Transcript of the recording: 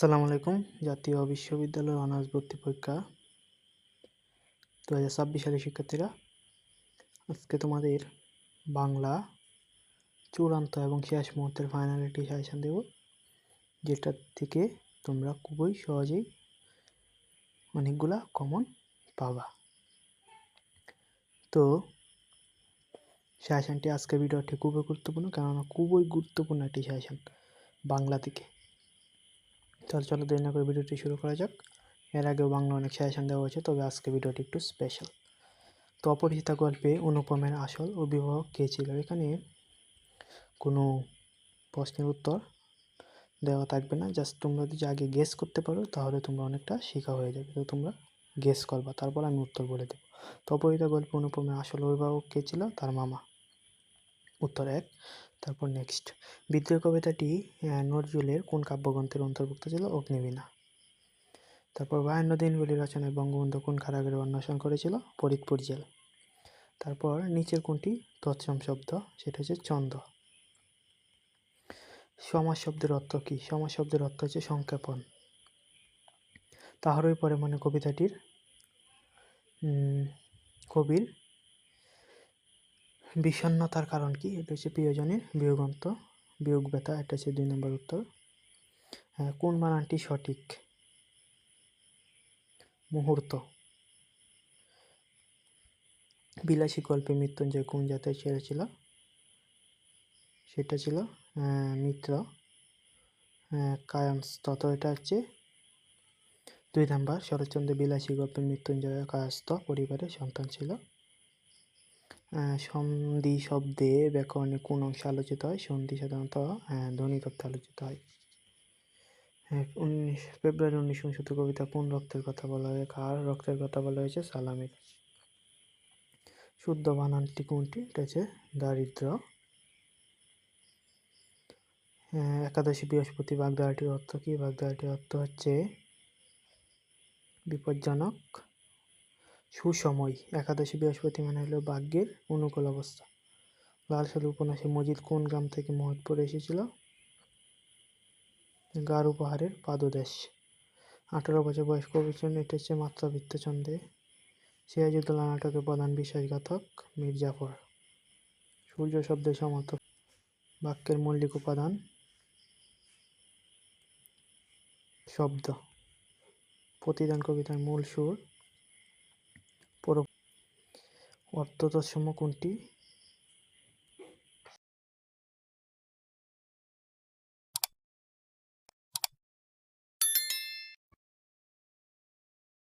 আসসালামু আলাইকুম। জাতীয় বিশ্ববিদ্যালয় অনার্স ভর্তি পরীক্ষা 2026 সালের শিক্ষার্থীরা, আজকে তোমাদের বাংলা চূড়ান্ত এবং শেষ মুহূর্তের ফাইনাল একটি সাজেশন দেব, যেটা থেকে তোমরা খুবই সহজেই অনেকগুলা কমন পাবা। তো সাজেশনটি, আজকের ভিডিওটি খুবই গুরুত্বপূর্ণ, কেননা খুবই গুরুত্বপূর্ণ একটি সাজেশন বাংলা থেকে। তাহলে চলো দেরি না করে ভিডিওটি শুরু করা যাক। এর আগেও বাংলা অনেক সাজেশন দেওয়া হয়েছে, তবে আজকে ভিডিওটি একটু স্পেশাল। তো অপরিচিতা গল্পে অনুপমের আসল অভিভাবক কে ছিল? এখানে কোনো প্রশ্নের উত্তর দেওয়া থাকবে না, জাস্ট তোমরা যদি আগে গেস করতে পারো তাহলে তোমরা অনেকটা শেখা হয়ে যাবে। তো তোমরা গেস করবা, তারপর আমি উত্তর বলে দেবো। তো অপরিচিতা গল্পে অনুপমের আসল অভিভাবক কে ছিল? তার মামা। উত্তর 1। তারপর নেক্সট, বিদ্রোহ কবিতাটি নজরুলের কোন কাব্যগ্রন্থের অন্তর্ভুক্ত ছিল? অগ্নিবীণা। তারপর 52 দিনগুলি রচনায় বঙ্গবন্ধু কোন কারাগারে অন্বেষণ করেছিল? ফরিদপুর জেল। তারপর নিচের কোনটি তৎসম শব্দ? সেটা হচ্ছে ছন্দ। সমাস শব্দের অর্থ কী? সমাস শব্দের অর্থ হচ্ছে সংক্ষেপণ। তাহারই পরে মানে কবিতাটির কবির বিষণ্ণতার কারণ কি? এটা হচ্ছে প্রিয়জনের বিয়োগান্ত বিয়োগ ব্যথা। এটা হচ্ছে 2 নম্বর উত্তর। কোন বানানটি সঠিক? মুহূর্ত। বিলাসী গল্পে মৃত্যুঞ্জয় কোন জাতের ছেলে ছিল? সেটা ছিল মিত্র কায়স্থ। তো এটা হচ্ছে 2 নাম্বার। শরৎচন্দ্রের বিলাসী গল্পে মৃত্যুঞ্জয় কায়স্থ পরিবারের সন্তান ছিল। সন্ধি শব্দে ব্যাকরণের কোন অংশ আলোচিত হয়? সন্ধি সাধারণত ধ্বনিতত্ত্বে আলোচিত হয়। 19 ফেব্রুয়ারি 1969 কবিতা কোন রক্তের কথা বলা হয়? কার রক্তের কথা বলা হয়েছে? সালামের। শুদ্ধ বানানটি কোনটি? এটা হচ্ছে দারিদ্র। একাদশী বৃহস্পতি বাগধারাটির অর্থ কী? বাগধারাটির অর্থ হচ্ছে বিপজ্জনক সুসময়। একাদশী বৃহস্পতি মানে হলো ভাগ্যের অনুকূল অবস্থা। লাল সালু উপন্যাসে মজিদ কোন গ্রাম থেকে মহৎপুরে এসেছিল? গারো পাহাড়ের পাদদেশ। 18 বছর বয়স কবির জন্য এটা হচ্ছে মাত্রাবৃত্ত ছন্দে। সিরাজউদ্দৌলা নাটকের প্রধান বিশ্বাসঘাতক মীরজাফর। সূর্য শব্দের সমার্থক বাক্যের মৌলিক উপাদান শব্দ। প্রতিদান কবিতার মূল সুর অর্থতৎসম কোনটি?